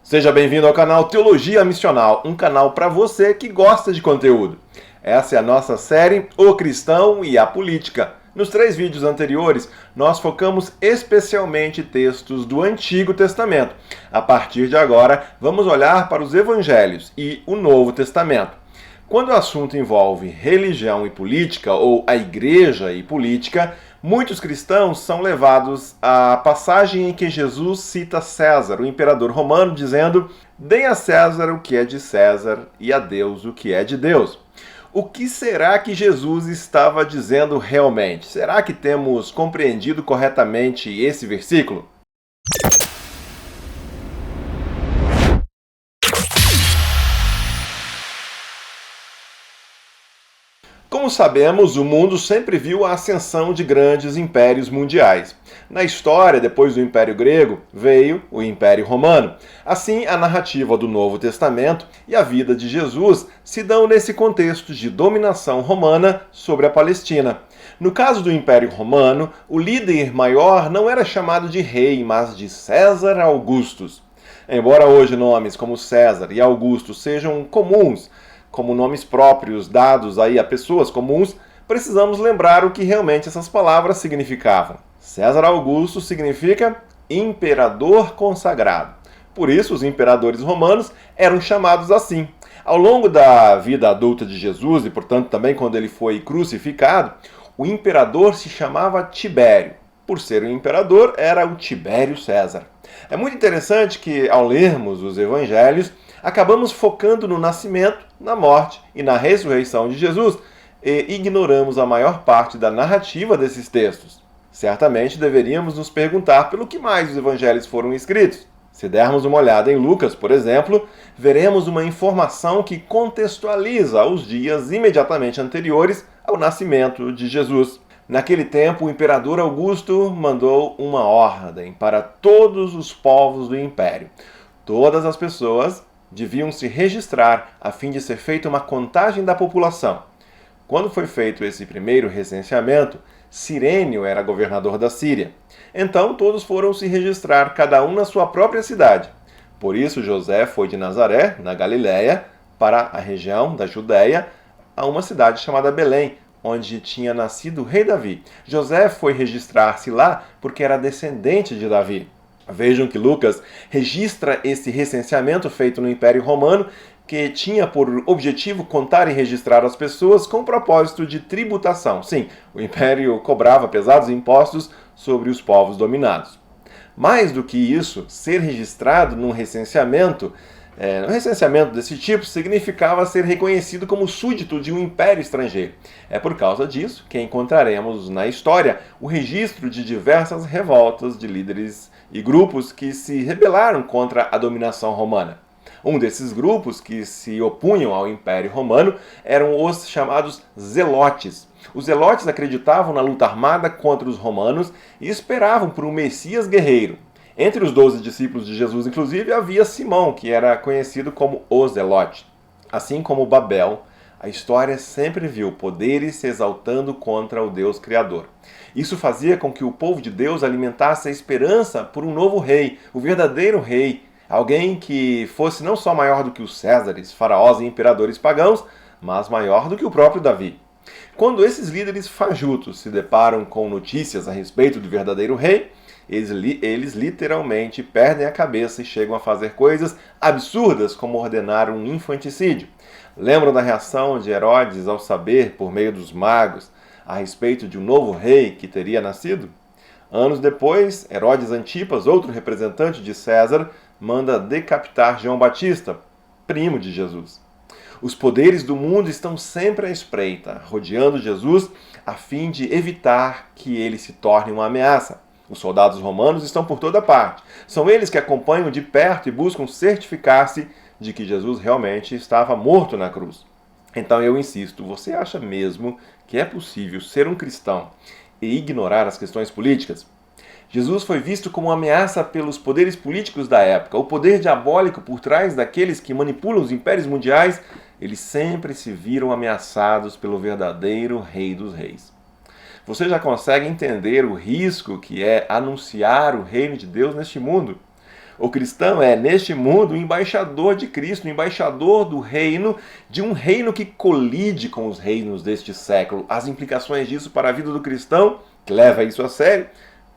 Seja bem-vindo ao canal Teologia Missional, um canal para você que gosta de conteúdo. Essa é a nossa série O Cristão e a Política. Nos 3 vídeos anteriores, nós focamos especialmente textos do Antigo Testamento. A partir de agora, vamos olhar para os Evangelhos e o Novo Testamento. Quando o assunto envolve religião e política, ou a igreja e política, muitos cristãos são levados à passagem em que Jesus cita César, o imperador romano, dizendo: "Deem a César o que é de César e a Deus o que é de Deus." O que será que Jesus estava dizendo realmente? Será que temos compreendido corretamente esse versículo? Como sabemos, o mundo sempre viu a ascensão de grandes impérios mundiais. Na história, depois do Império Grego, veio o Império Romano. Assim, a narrativa do Novo Testamento e a vida de Jesus se dão nesse contexto de dominação romana sobre a Palestina. No caso do Império Romano, o líder maior não era chamado de rei, mas de César Augustus. Embora hoje nomes como César e Augusto sejam comuns, como nomes próprios dados aí a pessoas comuns, precisamos lembrar o que realmente essas palavras significavam. César Augusto significa imperador consagrado. Por isso, os imperadores romanos eram chamados assim. Ao longo da vida adulta de Jesus, e portanto também quando ele foi crucificado, o imperador se chamava Tibério. Por ser um imperador, era o Tibério César. É muito interessante que, ao lermos os evangelhos, acabamos focando no nascimento, na morte e na ressurreição de Jesus e ignoramos a maior parte da narrativa desses textos. Certamente deveríamos nos perguntar pelo que mais os evangelhos foram escritos. Se dermos uma olhada em Lucas, por exemplo, veremos uma informação que contextualiza os dias imediatamente anteriores ao nascimento de Jesus. Naquele tempo, o imperador Augusto mandou uma ordem para todos os povos do império. Todas as pessoas deviam se registrar a fim de ser feita uma contagem da população. Quando foi feito esse primeiro recenseamento, Cirênio era governador da Síria. Então todos foram se registrar, cada um na sua própria cidade. Por isso José foi de Nazaré, na Galiléia, para a região da Judéia, a uma cidade chamada Belém, onde tinha nascido o rei Davi. José foi registrar-se lá porque era descendente de Davi. Vejam que Lucas registra esse recenseamento feito no Império Romano, que tinha por objetivo contar e registrar as pessoas com o propósito de tributação. Sim, o Império cobrava pesados impostos sobre os povos dominados. Mais do que isso, ser registrado num recenseamento desse tipo significava ser reconhecido como súdito de um império estrangeiro. É por causa disso que encontraremos na história o registro de diversas revoltas de líderes e grupos que se rebelaram contra a dominação romana. Um desses grupos que se opunham ao Império Romano eram os chamados Zelotes. Os Zelotes acreditavam na luta armada contra os romanos e esperavam por um Messias guerreiro. Entre os 12 discípulos de Jesus, inclusive, havia Simão, que era conhecido como o Zelote. Assim como Babel, a história sempre viu poderes se exaltando contra o Deus Criador. Isso fazia com que o povo de Deus alimentasse a esperança por um novo rei, o verdadeiro rei, alguém que fosse não só maior do que os Césares, faraós e imperadores pagãos, mas maior do que o próprio Davi. Quando esses líderes fajutos se deparam com notícias a respeito do verdadeiro rei, eles literalmente perdem a cabeça e chegam a fazer coisas absurdas, como ordenar um infanticídio. Lembram da reação de Herodes ao saber, por meio dos magos, a respeito de um novo rei que teria nascido? Anos depois, Herodes Antipas, outro representante de César, manda decapitar João Batista, primo de Jesus. Os poderes do mundo estão sempre à espreita, rodeando Jesus a fim de evitar que ele se torne uma ameaça. Os soldados romanos estão por toda parte. São eles que acompanham de perto e buscam certificar-se de que Jesus realmente estava morto na cruz. Então eu insisto, você acha mesmo que é possível ser um cristão e ignorar as questões políticas? Jesus foi visto como uma ameaça pelos poderes políticos da época. O poder diabólico por trás daqueles que manipulam os impérios mundiais, eles sempre se viram ameaçados pelo verdadeiro Rei dos Reis. Você já consegue entender o risco que é anunciar o reino de Deus neste mundo? O cristão é, neste mundo, o embaixador de Cristo, o embaixador do reino, de um reino que colide com os reinos deste século. As implicações disso para a vida do cristão, que leva isso a sério,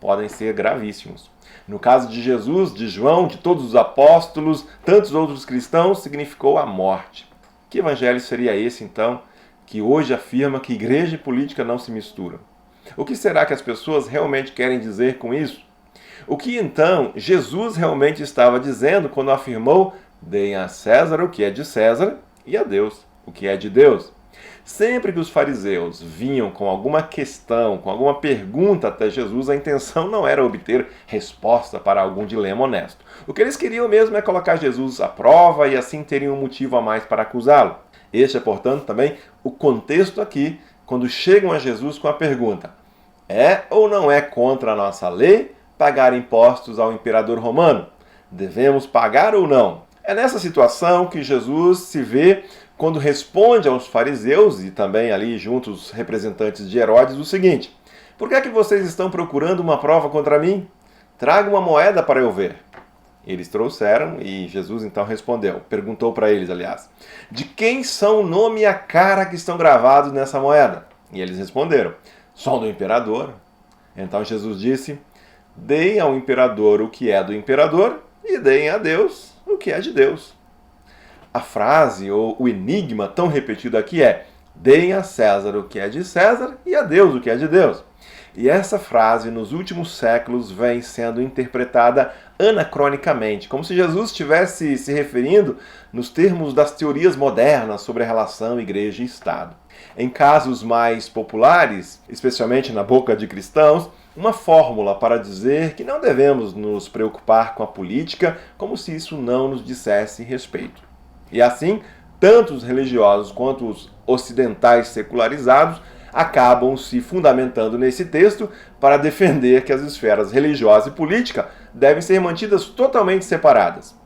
podem ser gravíssimos. No caso de Jesus, de João, de todos os apóstolos, tantos outros cristãos, significou a morte. Que evangelho seria esse, então, que hoje afirma que igreja e política não se misturam? O que será que as pessoas realmente querem dizer com isso? O que então Jesus realmente estava dizendo quando afirmou: deem a César o que é de César e a Deus o que é de Deus? Sempre que os fariseus vinham com alguma questão, com alguma pergunta até Jesus, a intenção não era obter resposta para algum dilema honesto. O que eles queriam mesmo é colocar Jesus à prova e assim terem um motivo a mais para acusá-lo. Este é, portanto, também o contexto aqui, quando chegam a Jesus com a pergunta: é ou não é contra a nossa lei pagar impostos ao imperador romano? Devemos pagar ou não? É nessa situação que Jesus se vê quando responde aos fariseus e também ali junto os representantes de Herodes o seguinte: por que é que vocês estão procurando uma prova contra mim? Traga uma moeda para eu ver. Eles trouxeram e Jesus então respondeu, perguntou para eles, aliás: de quem são o nome e a cara que estão gravados nessa moeda? E eles responderam: são do imperador. Então Jesus disse: deem ao imperador o que é do imperador e deem a Deus o que é de Deus. A frase ou o enigma tão repetido aqui é: deem a César o que é de César e a Deus o que é de Deus. E essa frase, nos últimos séculos, vem sendo interpretada anacronicamente, como se Jesus estivesse se referindo nos termos das teorias modernas sobre a relação igreja e Estado. Em casos mais populares, especialmente na boca de cristãos, uma fórmula para dizer que não devemos nos preocupar com a política como se isso não nos dissesse respeito. E assim, tanto os religiosos quanto os ocidentais secularizados acabam se fundamentando nesse texto para defender que as esferas religiosa e política devem ser mantidas totalmente separadas.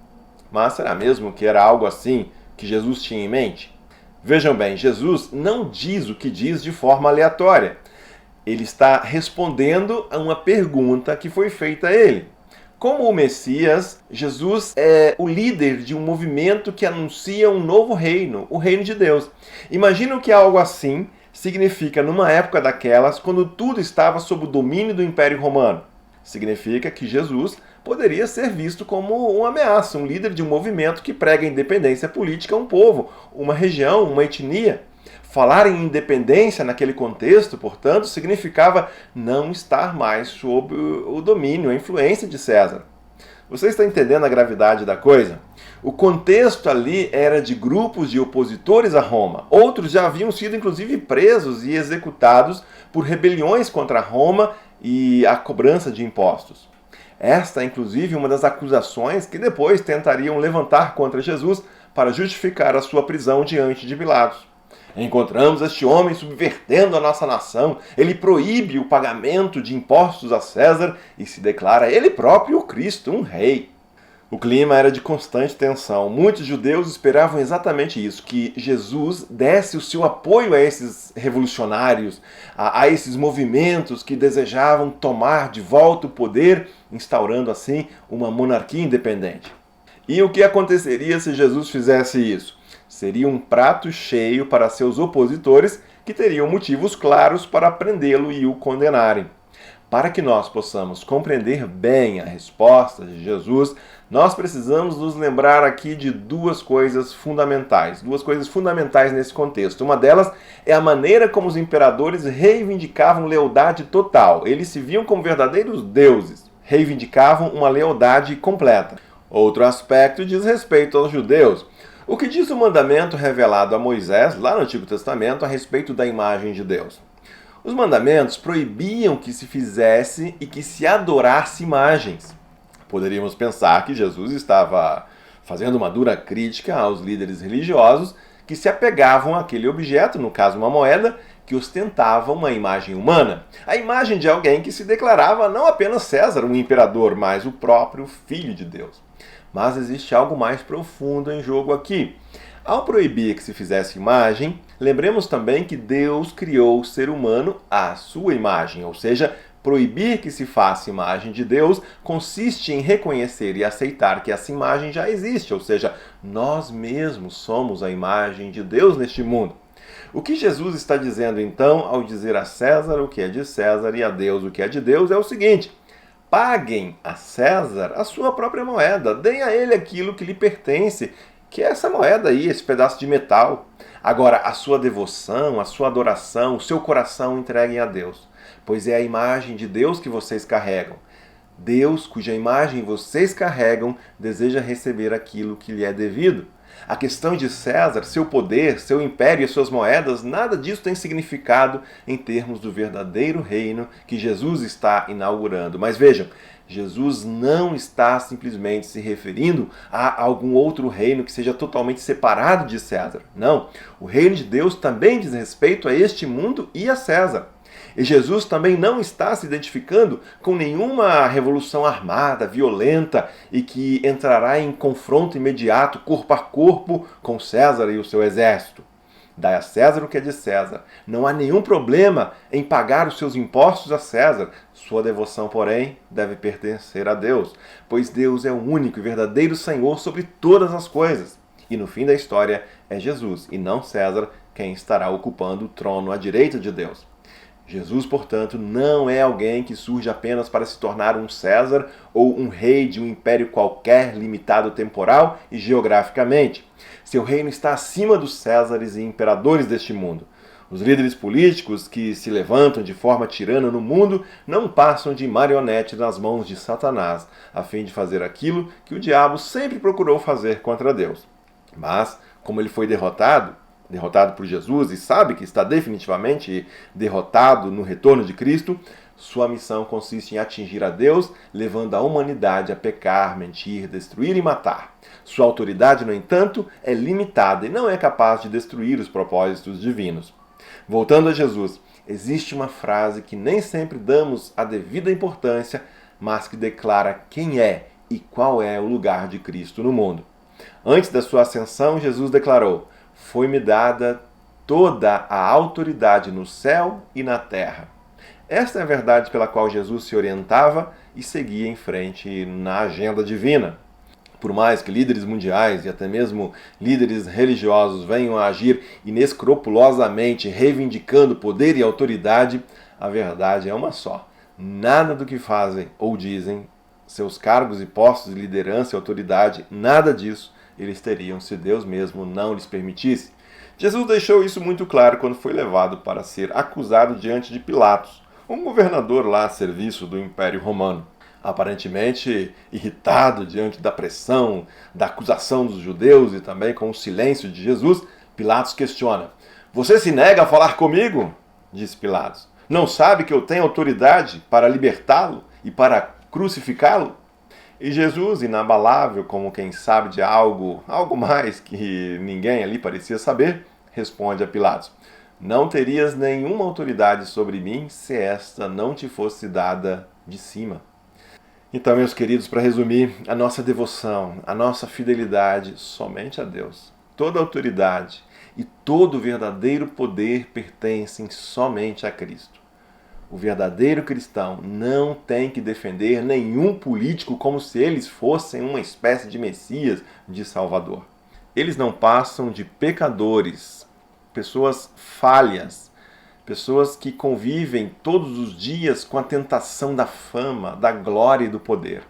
Mas será mesmo que era algo assim que Jesus tinha em mente? Vejam bem, Jesus não diz o que diz de forma aleatória. Ele está respondendo a uma pergunta que foi feita a ele. Como o Messias, Jesus é o líder de um movimento que anuncia um novo reino, o reino de Deus. Imagina que algo assim significa numa época daquelas, quando tudo estava sob o domínio do Império Romano. Significa que Jesus poderia ser visto como uma ameaça, um líder de um movimento que prega independência política a um povo, uma região, uma etnia. Falar em independência naquele contexto, portanto, significava não estar mais sob o domínio, a influência de César. Você está entendendo a gravidade da coisa? O contexto ali era de grupos de opositores a Roma. Outros já haviam sido, inclusive, presos e executados por rebeliões contra Roma e a cobrança de impostos. Esta é, inclusive, uma das acusações que depois tentariam levantar contra Jesus para justificar a sua prisão diante de Pilatos. Encontramos este homem subvertendo a nossa nação. Ele proíbe o pagamento de impostos a César e se declara ele próprio o Cristo, um rei. O clima era de constante tensão. Muitos judeus esperavam exatamente isso, que Jesus desse o seu apoio a esses revolucionários, a esses movimentos que desejavam tomar de volta o poder, instaurando assim uma monarquia independente. E o que aconteceria se Jesus fizesse isso? Seria um prato cheio para seus opositores, que teriam motivos claros para prendê-lo e o condenarem. Para que nós possamos compreender bem a resposta de Jesus, nós precisamos nos lembrar aqui de duas coisas fundamentais nesse contexto. Uma delas é a maneira como os imperadores reivindicavam lealdade total. Eles se viam como verdadeiros deuses, reivindicavam uma lealdade completa. Outro aspecto diz respeito aos judeus. O que diz o mandamento revelado a Moisés, lá no Antigo Testamento, a respeito da imagem de Deus? Os mandamentos proibiam que se fizesse e que se adorasse imagens. Poderíamos pensar que Jesus estava fazendo uma dura crítica aos líderes religiosos que se apegavam àquele objeto, no caso uma moeda, que ostentava uma imagem humana. A imagem de alguém que se declarava não apenas César, um imperador, mas o próprio Filho de Deus. Mas existe algo mais profundo em jogo aqui. Ao proibir que se fizesse imagem, lembremos também que Deus criou o ser humano à sua imagem, ou seja, Proibir que se faça imagem de Deus consiste em reconhecer e aceitar que essa imagem já existe, ou seja, nós mesmos somos a imagem de Deus neste mundo. O que Jesus está dizendo então ao dizer a César o que é de César e a Deus o que é de Deus é o seguinte: paguem a César a sua própria moeda, deem a ele aquilo que lhe pertence, que é essa moeda aí, esse pedaço de metal. Agora, a sua devoção, a sua adoração, o seu coração entreguem a Deus, pois é a imagem de Deus que vocês carregam. Deus, cuja imagem vocês carregam, deseja receber aquilo que lhe é devido. A questão de César, seu poder, seu império e suas moedas, nada disso tem significado em termos do verdadeiro reino que Jesus está inaugurando. Mas vejam, Jesus não está simplesmente se referindo a algum outro reino que seja totalmente separado de César. Não, o reino de Deus também diz respeito a este mundo e a César. E Jesus também não está se identificando com nenhuma revolução armada, violenta e que entrará em confronto imediato, corpo a corpo, com César e o seu exército. Dai a César o que é de César. Não há nenhum problema em pagar os seus impostos a César. Sua devoção, porém, deve pertencer a Deus, pois Deus é o único e verdadeiro Senhor sobre todas as coisas. E no fim da história é Jesus, e não César, quem estará ocupando o trono à direita de Deus. Jesus, portanto, não é alguém que surge apenas para se tornar um César ou um rei de um império qualquer, limitado temporal e geograficamente. Seu reino está acima dos Césares e imperadores deste mundo. Os líderes políticos que se levantam de forma tirana no mundo não passam de marionetes nas mãos de Satanás, a fim de fazer aquilo que o diabo sempre procurou fazer contra Deus. Mas, como ele foi derrotado por Jesus e sabe que está definitivamente derrotado no retorno de Cristo, sua missão consiste em atingir a Deus, levando a humanidade a pecar, mentir, destruir e matar. Sua autoridade, no entanto, é limitada e não é capaz de destruir os propósitos divinos. Voltando a Jesus, existe uma frase que nem sempre damos a devida importância, mas que declara quem é e qual é o lugar de Cristo no mundo. Antes da sua ascensão, Jesus declarou: foi-me dada toda a autoridade no céu e na terra. Esta é a verdade pela qual Jesus se orientava e seguia em frente na agenda divina. Por mais que líderes mundiais e até mesmo líderes religiosos venham a agir inescrupulosamente reivindicando poder e autoridade, a verdade é uma só. Nada do que fazem ou dizem, seus cargos e postos de liderança e autoridade, nada disso eles teriam se Deus mesmo não lhes permitisse. Jesus deixou isso muito claro quando foi levado para ser acusado diante de Pilatos, um governador lá a serviço do Império Romano. Aparentemente irritado diante da pressão, da acusação dos judeus e também com o silêncio de Jesus, Pilatos questiona: você se nega a falar comigo? Disse Pilatos. Não sabe que eu tenho autoridade para libertá-lo e para crucificá-lo? E Jesus, inabalável, como quem sabe de algo mais que ninguém ali parecia saber, responde a Pilatos: não terias nenhuma autoridade sobre mim se esta não te fosse dada de cima. Então, meus queridos, para resumir, a nossa devoção, a nossa fidelidade somente a Deus, toda a autoridade e todo o verdadeiro poder pertencem somente a Cristo. O verdadeiro cristão não tem que defender nenhum político como se eles fossem uma espécie de Messias, de Salvador. Eles não passam de pecadores, pessoas falhas, pessoas que convivem todos os dias com a tentação da fama, da glória e do poder.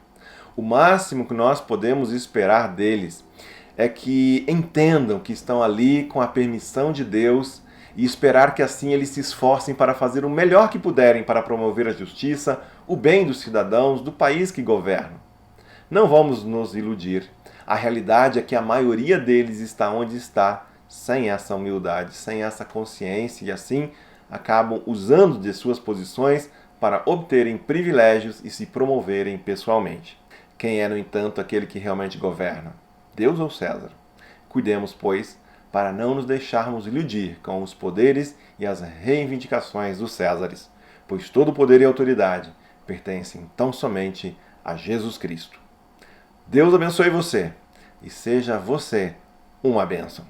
O máximo que nós podemos esperar deles é que entendam que estão ali com a permissão de Deus e esperar que assim eles se esforcem para fazer o melhor que puderem para promover a justiça, o bem dos cidadãos, do país que governam. Não vamos nos iludir. A realidade é que a maioria deles está onde está, sem essa humildade, sem essa consciência, e assim acabam usando de suas posições para obterem privilégios e se promoverem pessoalmente. Quem é, no entanto, aquele que realmente governa? Deus ou César? Cuidemos, pois, para não nos deixarmos iludir com os poderes e as reivindicações dos Césares, pois todo poder e autoridade pertencem tão somente a Jesus Cristo. Deus abençoe você e seja você uma bênção.